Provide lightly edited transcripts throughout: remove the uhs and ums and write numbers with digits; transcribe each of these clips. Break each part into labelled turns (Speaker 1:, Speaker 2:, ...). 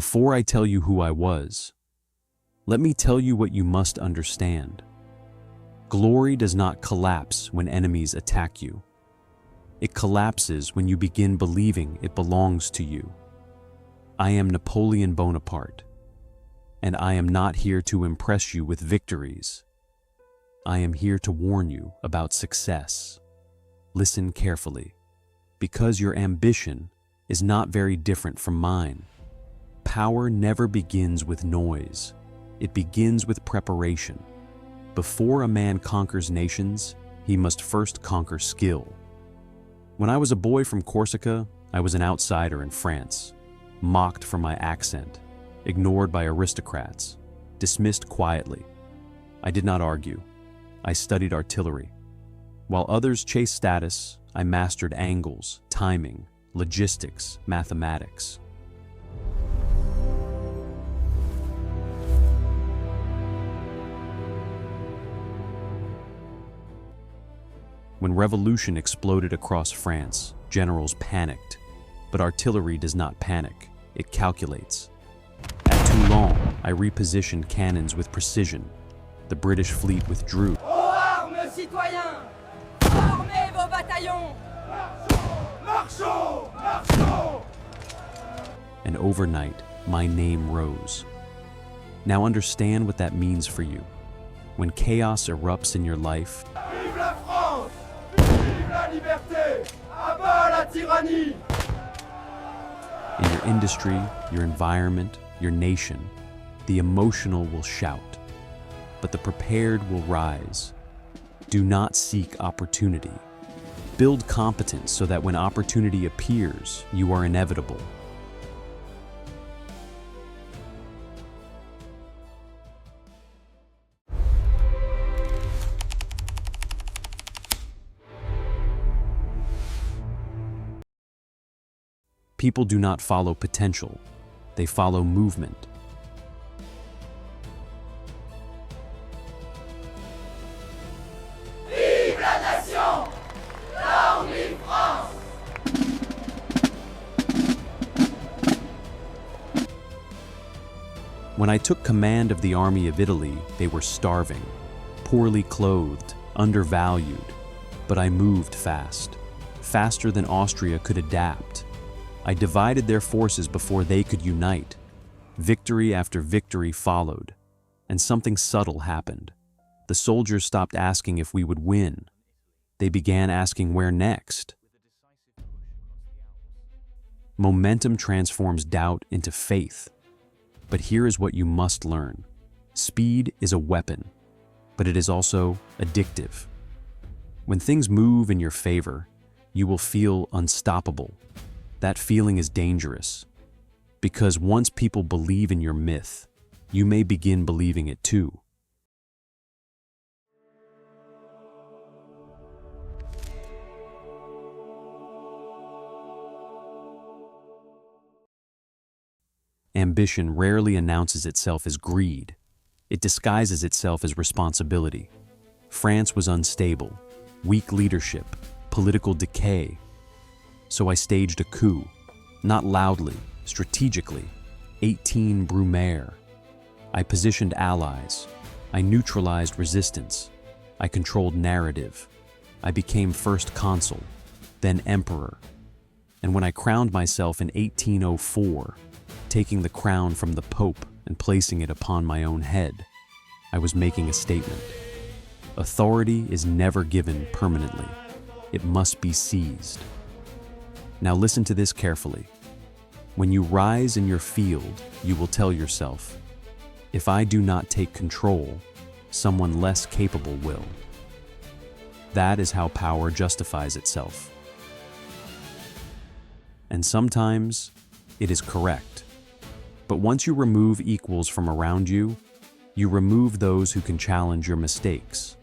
Speaker 1: Before I tell you who I was, let me tell you what you must understand. Glory does not collapse when enemies attack you. It collapses when you begin believing it belongs to you. I am Napoleon Bonaparte, and I am not here to impress you with victories. I am here to warn you about success. Listen carefully, because your ambition is not very different from mine. Power never begins with noise. It begins with preparation. Before a man conquers nations, he must first conquer skill. When I was a boy from Corsica, I was an outsider in France, mocked for my accent, ignored by aristocrats, dismissed quietly. I did not argue. I studied artillery. While others chased status, I mastered angles, timing, logistics, mathematics. When revolution exploded across France, generals panicked. But artillery does not panic, it calculates. At Toulon, I repositioned cannons with precision. The British fleet withdreau.
Speaker 2: Armes, citoyens! Formez vos bataillons!
Speaker 3: Marchons! Marchons!
Speaker 1: And overnight, my name rose. Now understand what that means for you. When chaos erupts in your life,
Speaker 3: Vive la France! Vive la liberté! Abat la tyrannie!
Speaker 1: in your industry, your environment, your nation, the emotional will shout, but the prepared will rise. Do not seek opportunity. Build competence so that when opportunity appears, you are inevitable. People do not follow potential, they follow movement.
Speaker 3: Vive la nation! L'arme vive France!
Speaker 1: When I took command of the army of Italy, they were starving, poorly clothed, undervalued, but I moved fast, faster than Austria could adapt. I divided their forces before they could unite. Victory after victory followed, and something subtle happened. The soldiers stopped asking if we would win. They began asking where next. Momentum transforms doubt into faith. But here is what you must learn. Speed is a weapon, but it is also addictive. When things move in your favor, you will feel unstoppable. That feeling is dangerous, because once people believe in your myth, you may begin believing it too. Ambition rarely announces itself as greed. It disguises itself as responsibility. France was unstable, weak leadership, political decay. So I staged a coup, not loudly, strategically. 18 Brumaire. I positioned allies. I neutralized resistance. I controlled narrative. I became first consul, then emperor. And when I crowned myself in 1804, taking the crown from the Pope and placing it upon my own head, I was making a statement. Authority is never given permanently. It must be seized. Now listen to this carefully. When you rise in your field, you will tell yourself, if I do not take control, someone less capable will. That is how power justifies itself. And sometimes it is correct. But once you remove equals from around you, you remove those who can challenge your mistakes.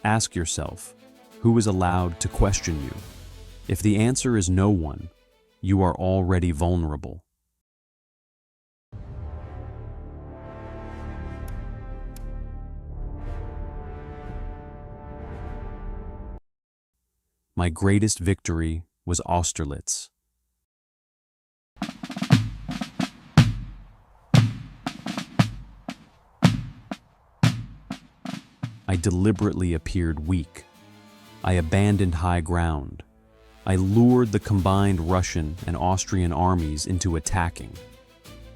Speaker 1: Ask yourself, who is allowed to question you? If the answer is no one, you are already vulnerable. My greatest victory was Austerlitz. I deliberately appeared weak. I abandoned high ground. I lured the combined Russian and Austrian armies into attacking.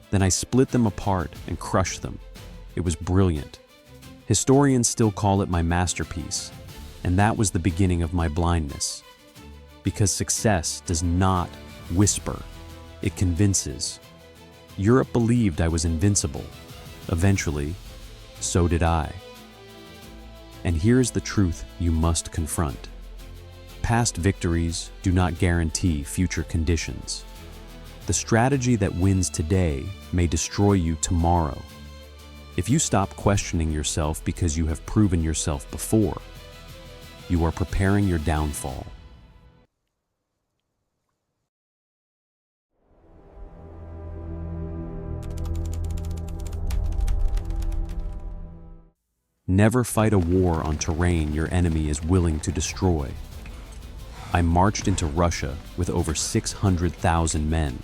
Speaker 1: Then I split them apart and crushed them. It was brilliant. Historians still call it my masterpiece, and that was the beginning of my blindness. Because success does not whisper, it convinces. Europe believed I was invincible. Eventually, so did I. And here's the truth you must confront. Past victories do not guarantee future conditions. The strategy that wins today may destroy you tomorrow. If you stop questioning yourself because you have proven yourself before, you are preparing your downfall. Never fight a war on terrain your enemy is willing to destroy. I marched into Russia with over 600,000 men,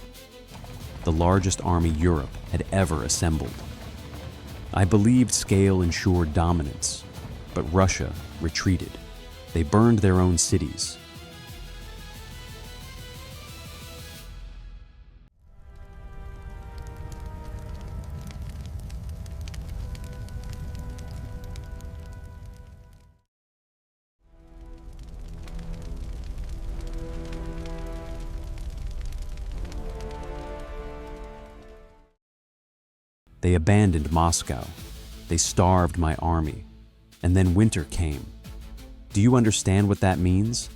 Speaker 1: the largest army Europe had ever assembled. I believed scale ensured dominance, but Russia retreated. They burned their own cities. They abandoned Moscow. They starved my army. And then winter came. Do you understand what that means?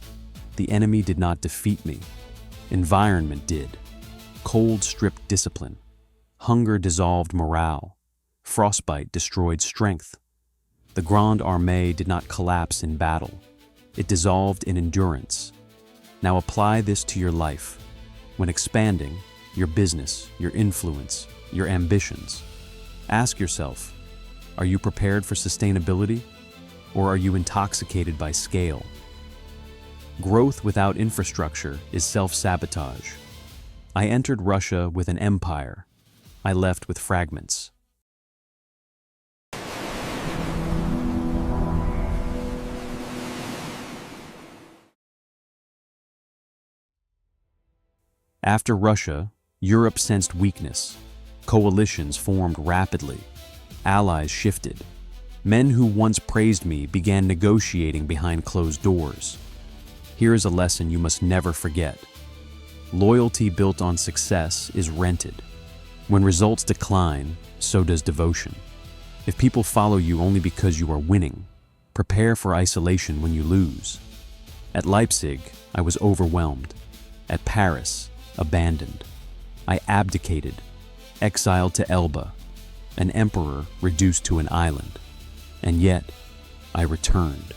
Speaker 1: The enemy did not defeat me. Environment did. Cold stripped discipline. Hunger dissolved morale. Frostbite destroyed strength. The Grande Armée did not collapse in battle. It dissolved in endurance. Now apply this to your life. When expanding, your business, your influence, your ambitions, ask yourself, are you prepared for sustainability, or are you intoxicated by scale? Growth without infrastructure is self-sabotage. I entered Russia with an empire. I left with fragments. After Russia, Europe sensed weakness. Coalitions formed rapidly. Allies shifted. Men who once praised me began negotiating behind closed doors. Here is a lesson you must never forget. Loyalty built on success is rented. When results decline, so does devotion. If people follow you only because you are winning, prepare for isolation when you lose. At Leipzig, I was overwhelmed. At Paris, abandoned. I abdicated, exiled to Elba, an emperor reduced to an island. And yet, I returned,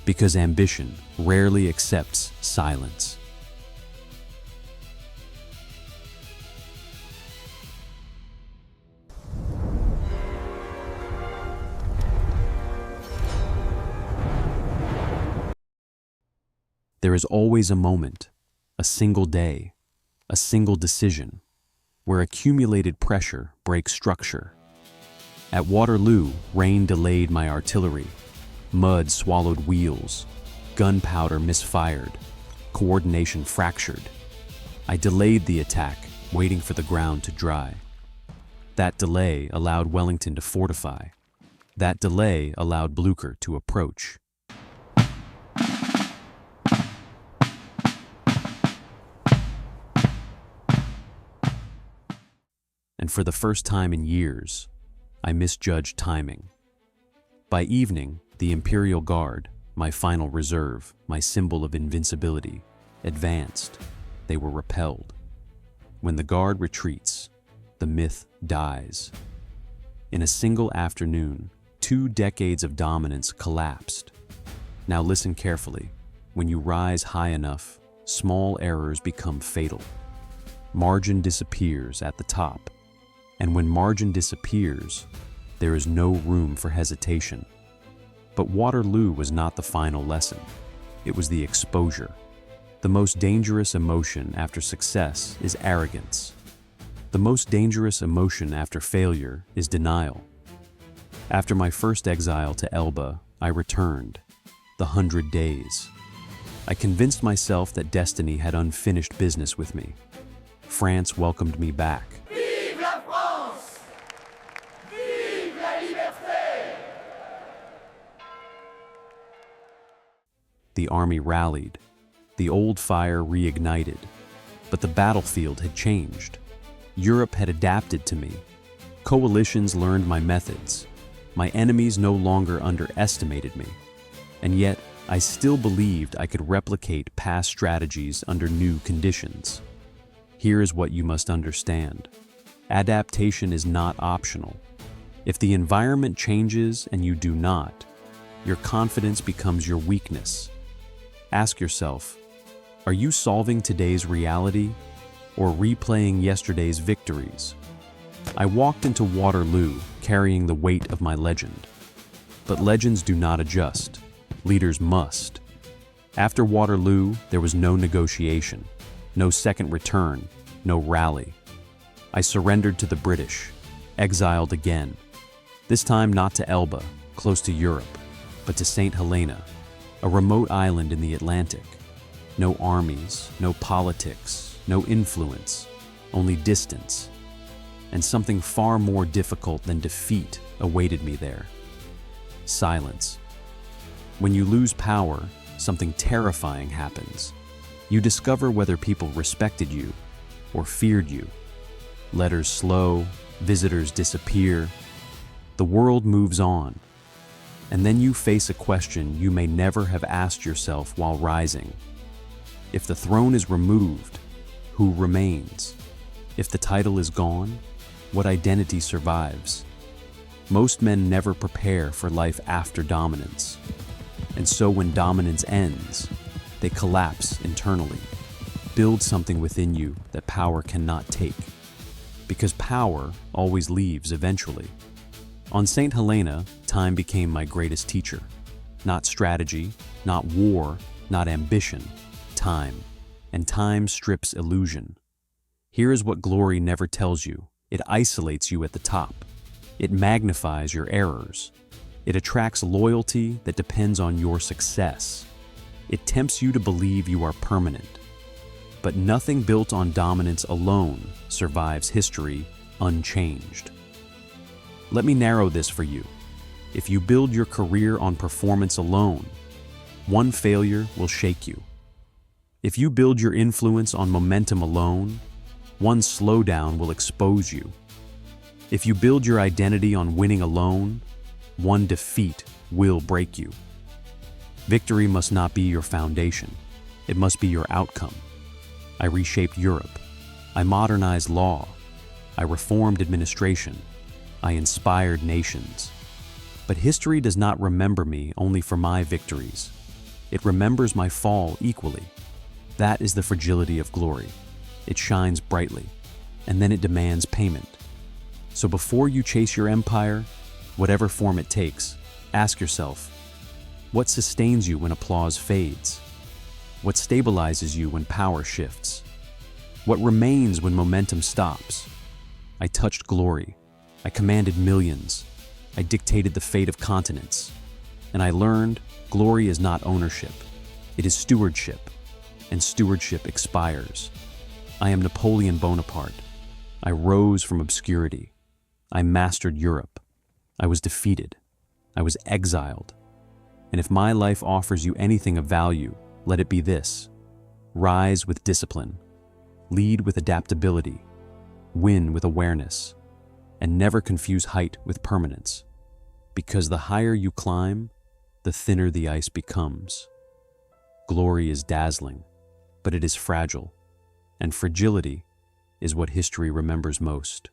Speaker 1: because ambition rarely accepts silence. There is always a moment, a single day, a single decision, where accumulated pressure breaks structure. At Waterloo, rain delayed my artillery. Mud swallowed wheels. Gunpowder misfired. Coordination fractured. I delayed the attack, waiting for the ground to dry. That delay allowed Wellington to fortify. That delay allowed Blücher to approach. And for the first time in years, I misjudged timing. By evening, the Imperial Guard, my final reserve, my symbol of invincibility, advanced. They were repelled. When the Guard retreats, the myth dies. In a single afternoon, 2 decades of dominance collapsed. Now listen carefully. When you rise high enough, small errors become fatal. Margin disappears at the top. And when margin disappears, there is no room for hesitation. But Waterloo was not the final lesson. It was the exposure. The most dangerous emotion after success is arrogance. The most dangerous emotion after failure is denial. After my first exile to Elba, I returned. The 100 days. I convinced myself that destiny had unfinished business with me. France welcomed me back.
Speaker 3: Vive la France! Vive la liberté!
Speaker 1: The army rallied. The old fire reignited. But the battlefield had changed. Europe had adapted to me. Coalitions learned my methods. My enemies no longer underestimated me. And yet, I still believed I could replicate past strategies under new conditions. Here is what you must understand. Adaptation is not optional. If the environment changes and you do not, your confidence becomes your weakness. Ask yourself, are you solving today's reality or replaying yesterday's victories? I walked into Waterloo carrying the weight of my legend. But legends do not adjust. Leaders must. After Waterloo, there was no negotiation, no second return, no rally. I surrendered to the British, exiled again. This time not to Elba, close to Europe, but to St. Helena, a remote island in the Atlantic. No armies, no politics, no influence, only distance. And something far more difficult than defeat awaited me there. Silence. When you lose power, something terrifying happens. You discover whether people respected you or feared you. Letters slow, visitors disappear. The world moves on. And then you face a question you may never have asked yourself while rising. If the throne is removed, who remains? If the title is gone, what identity survives? Most men never prepare for life after dominance. And so when dominance ends, they collapse internally. Build something within you that power cannot take. Because power always leaves eventually. On St. Helena, time became my greatest teacher. Not strategy, not war, not ambition, time. And time strips illusion. Here is what glory never tells you. It isolates you at the top. It magnifies your errors. It attracts loyalty that depends on your success. It tempts you to believe you are permanent. But nothing built on dominance alone survives history unchanged. Let me narrow this for you. If you build your career on performance alone, one failure will shake you. If you build your influence on momentum alone, one slowdown will expose you. If you build your identity on winning alone, one defeat will break you. Victory must not be your foundation. It must be your outcome. I reshaped Europe. I modernized law. I reformed administration. I inspired nations. But history does not remember me only for my victories. It remembers my fall equally. That is the fragility of glory. It shines brightly, and then it demands payment. So before you chase your empire, whatever form it takes, ask yourself, what sustains you when applause fades? What stabilizes you when power shifts? What remains when momentum stops? I touched glory. I commanded millions. I dictated the fate of continents. And I learned glory is not ownership. It is stewardship. And stewardship expires. I am Napoleon Bonaparte. I rose from obscurity. I mastered Europe. I was defeated. I was exiled. And if my life offers you anything of value, let it be this. Rise with discipline. Lead with adaptability. Win with awareness. And never confuse height with permanence. Because the higher you climb, the thinner the ice becomes. Glory is dazzling, but it is fragile. And fragility is what history remembers most.